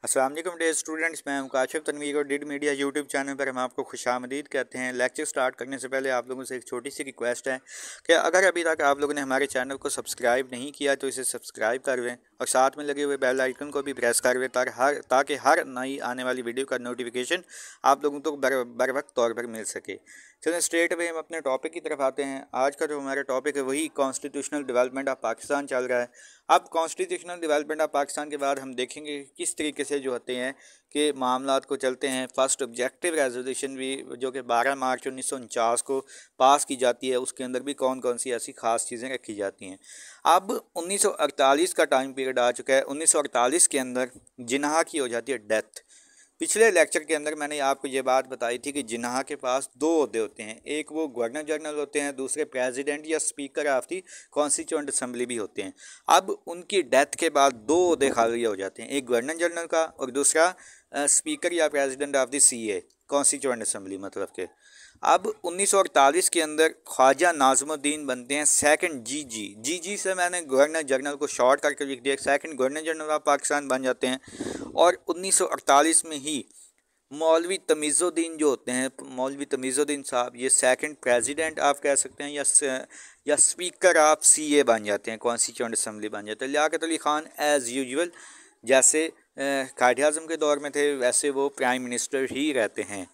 अस्सलाम वालेकुम dear students, मैं हूं काशिफ तनवीर और डिड मीडिया यूट्यूब चैनल पर हम आपको खुशामदीद कहते हैं। लेक्चर स्टार्ट करने से पहले आप लोगों से एक छोटी सी रिक्वेस्ट है कि अगर अभी तक आप लोगों ने हमारे चैनल को सब्सक्राइब नहीं किया तो इसे सब्सक्राइब कर लें और साथ में लगे हुए बेल आइकन को भी प्रेस कर लें ताकि हर नई आने वाली वीडियो का नोटिफिकेशन आप लोगों को बर वक्त तौर पर मिल सके। चलें स्ट्रेट अवे हम अपने टॉपिक की तरफ आते हैं। आज का जो हमारा टॉपिक है वही कॉन्स्टिट्यूशनल डेवलपमेंट ऑफ पाकिस्तान चल रहा है। अब कॉन्स्टिट्यूशनल डेवलपमेंट ऑफ पाकिस्तान के बाद हम देखेंगे किस तरीके से जो होते हैं कि मामलात को चलते हैं। फर्स्ट ऑब्जेक्टिव रेजोल्यूशन भी जो कि 12 मार्च 1949 को पास की जाती है, उसके अंदर भी कौन कौन सी ऐसी ख़ास चीज़ें रखी जाती हैं। अब 1948 का टाइम पीरियड आ चुका है। 1948 के अंदर जिन्ना की हो जाती है डेथ। पिछले लेक्चर के अंदर मैंने आपको ये बात बताई थी कि जिन्ना के पास दो ओहदे होते हैं, एक वो गवर्नर जनरल होते हैं, दूसरे प्रेसिडेंट या speaker of the constituent assembly भी होते हैं। अब उनकी डेथ के बाद दो ओहदे खाली हो जाते हैं, एक गवर्नर जनरल का और दूसरा स्पीकर या president of the CA constituent assembly मतलब के। अब 1948 के अंदर ख्वाजा नाज़मुद्दीन बनते हैं सेकंड जीजी से मैंने गवर्नर जनरल को शॉर्ट करके लिख दिया, second governor general of Pakistan बन जाते हैं। और 1948 में ही मौलवी तमीज़ुद्दीन जो होते हैं, मौलवी तमीज़ुद्दीन साहब ये सेकंड प्रेसिडेंट आप कह सकते हैं या स्पीकर ऑफ सीए बन जाते हैं, कॉन्स्टिट्यूएंट असम्बली बन जाते हैं। लियाकत अली ख़ान एज़ यूजुअल जैसे कायद आज़म के दौर में थे वैसे वो प्राइम मिनिस्टर ही रहते हैं।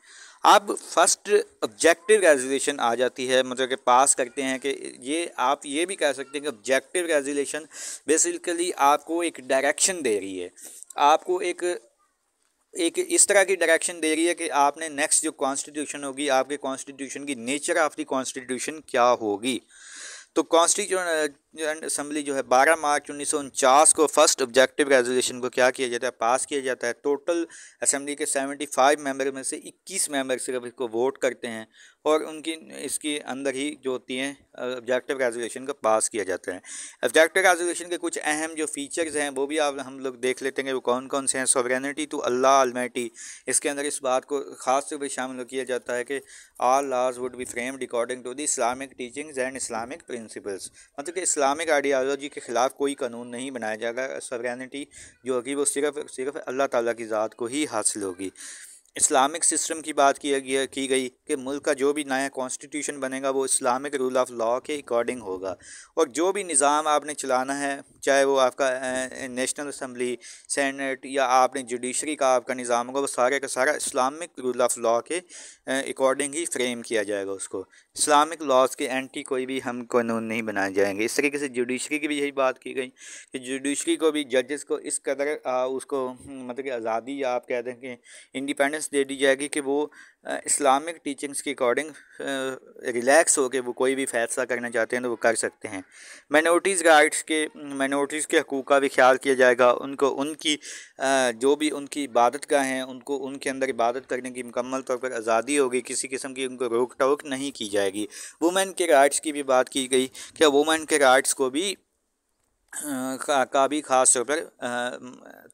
अब फर्स्ट ऑब्जेक्टिव रेजोल्यूशन आ जाती है, मतलब कि पास करते हैं कि ये आप ये भी कह सकते हैं कि ऑब्जेक्टिव रेजोल्यूशन बेसिकली आपको एक डायरेक्शन दे रही है, आपको एक इस तरह की डायरेक्शन दे रही है कि आपने नेक्स्ट जो कॉन्स्टिट्यूशन होगी, आपके कॉन्स्टिट्यूशन की नेचर ऑफ द कॉन्स्टिट्यूशन क्या होगी। तो कॉन्स्टिट्यूएंट असम्बली जो है 12 मार्च 1949 को फर्स्ट ऑब्जेक्टिव रेजोल्यूशन को क्या किया जाता है, पास किया जाता है। टोटल असम्बली के 75 मेंबर में से 21 मेंबर सिर्फ इसको वोट करते हैं और उनकी इसके अंदर ही जो होती हैं ऑब्जेक्टिव रेजोल्यूशन को पास किया जाता है। ऑब्जेक्टिव रेजोल्यूशन के कुछ अहम जो फीचर्स हैं वो भी हम लोग देख लेते हैं, वो कौन कौन से हैं। सॉवरेनिटी टू अल्लाह अलमाइटी, इसके अंदर इस बात को ख़ास तौर पर शामिल किया जाता है कि all laws would be framed according to the Islamic teachings and Islamic principles, मतलब कि इस्लामिक आइडियालॉजी के ख़िलाफ़ कोई कानून नहीं बनाया जाएगा। सॉवरेनिटी जो होगी वो सिर्फ अल्लाह ताला की ज़ात को ही हासिल होगी। इस्लामिक सिस्टम की बात की गई कि मुल्क का जो भी नया कॉन्स्टिट्यूशन बनेगा वो इस्लामिक रूल ऑफ लॉ के अकॉर्डिंग होगा और जो भी निज़ाम आपने चलाना है, चाहे वो आपका नेशनल असम्बली, सेनेट या आपने जुडिशरी का आपका निज़ाम होगा, वो सारे का सारा इस्लामिक रूल ऑफ लॉ के अकॉर्डिंग ही फ्रेम किया जाएगा। उसको इस्लामिक लॉज के एंटी कोई भी हम कानून नहीं बनाए जाएंगे। इस तरीके से जुडिशरी की भी यही बात की गई कि जुडिशरी को भी, जजेस को इस कदर उसको मतलब कि आज़ादी या आप कह दें कि इंडिपेंडेंस दे दी जाएगी कि वो इस्लामिक टीचिंग्स के अकॉर्डिंग रिलैक्स हो के वो कोई भी फ़ैसला करना चाहते हैं तो वो कर सकते हैं। माइनॉरिटीज़ के हकूक़ का भी ख्याल किया जाएगा। उनको उनकी जो भी उनकी इबादत गाह हैं उनको उनके अंदर इबादत करने की मुकम्मल तौर पर आज़ादी होगी, किसी किस्म की उनको रोक टोक नहीं की जाएगी। वुमेन के राइट्स की भी बात की गई कि वुमेन के राइट्स को भी का भी ख़ास तौर पर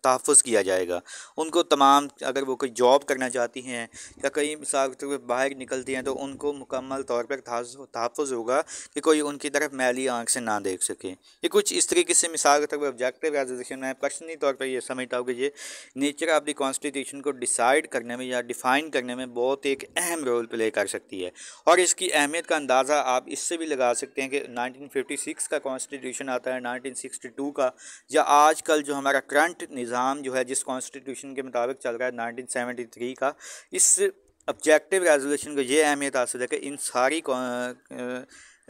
तहफ़्फ़ुज़ किया जाएगा। उनको तमाम, अगर वो कोई जॉब करना चाहती हैं या कहीं मिसाल के तौर पर बाहर निकलती हैं तो उनको मुकम्मल तौर पर तहफ़्फ़ुज़ होगा कि कोई उनकी तरफ मैली आँख से ना देख सके। ये कुछ इस तरीके से मिसाल के तौर पर ऑब्जेक्टिव रेजोल्यूशन है। पर्सनली तौर पर ये समझता हूँ कि ये नेचर ऑफ द कॉन्स्टिट्यूशन को डिसाइड करने में या डिफ़ाइन करने में बहुत एक अहम रोल प्ले कर सकती है और इसकी अहमियत का अंदाज़ा आप इससे भी लगा सकते हैं कि 1956 का कॉन्स्टिट्यूशन आता है, 1962 का, या आजकल जो हमारा करंट निज़ाम जो है जिस कॉन्स्टिट्यूशन के मुताबिक चल रहा है 1973 का, इस ऑब्जेक्टिव रेजोल्यूशन को ये अहमियत हासिल है कि इन सारी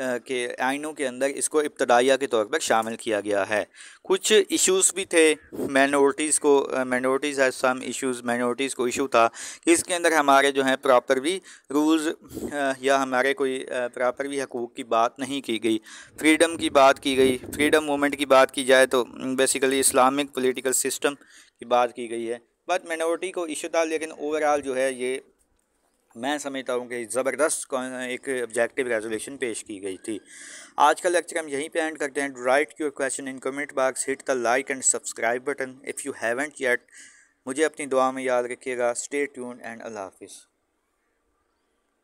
के आइनों के अंदर इसको इब्तदाइया के तौर पर शामिल किया गया है। कुछ इश्यूज़ भी थे माइनॉरिटीज़ है सम इश्यूज़ माइनॉरिटीज़ को इशू था कि इसके अंदर हमारे जो हैं प्रॉपर भी रूल्स या हमारे कोई प्रॉपर भी हकूक़ की बात नहीं की गई। फ्रीडम की बात की गई, फ्रीडम मूवमेंट की बात की जाए तो बेसिकली इस्लामिक पॉलिटिकल सिस्टम की बात की गई है। बट माइनॉरिटी को इशू था, लेकिन ओवरऑल जो है ये मैं समझता हूँ कि ज़बरदस्त एक ऑब्जेक्टिव रेजोल्यूशन पेश की गई थी। आज का लेक्चर हम यहीं पे एंड करते हैं। Right your question in comment box, hit the like and subscribe button if you haven't yet. मुझे अपनी दुआ में याद रखिएगा। स्टे ट्यून्ड एंड अल्लाह हाफिज़।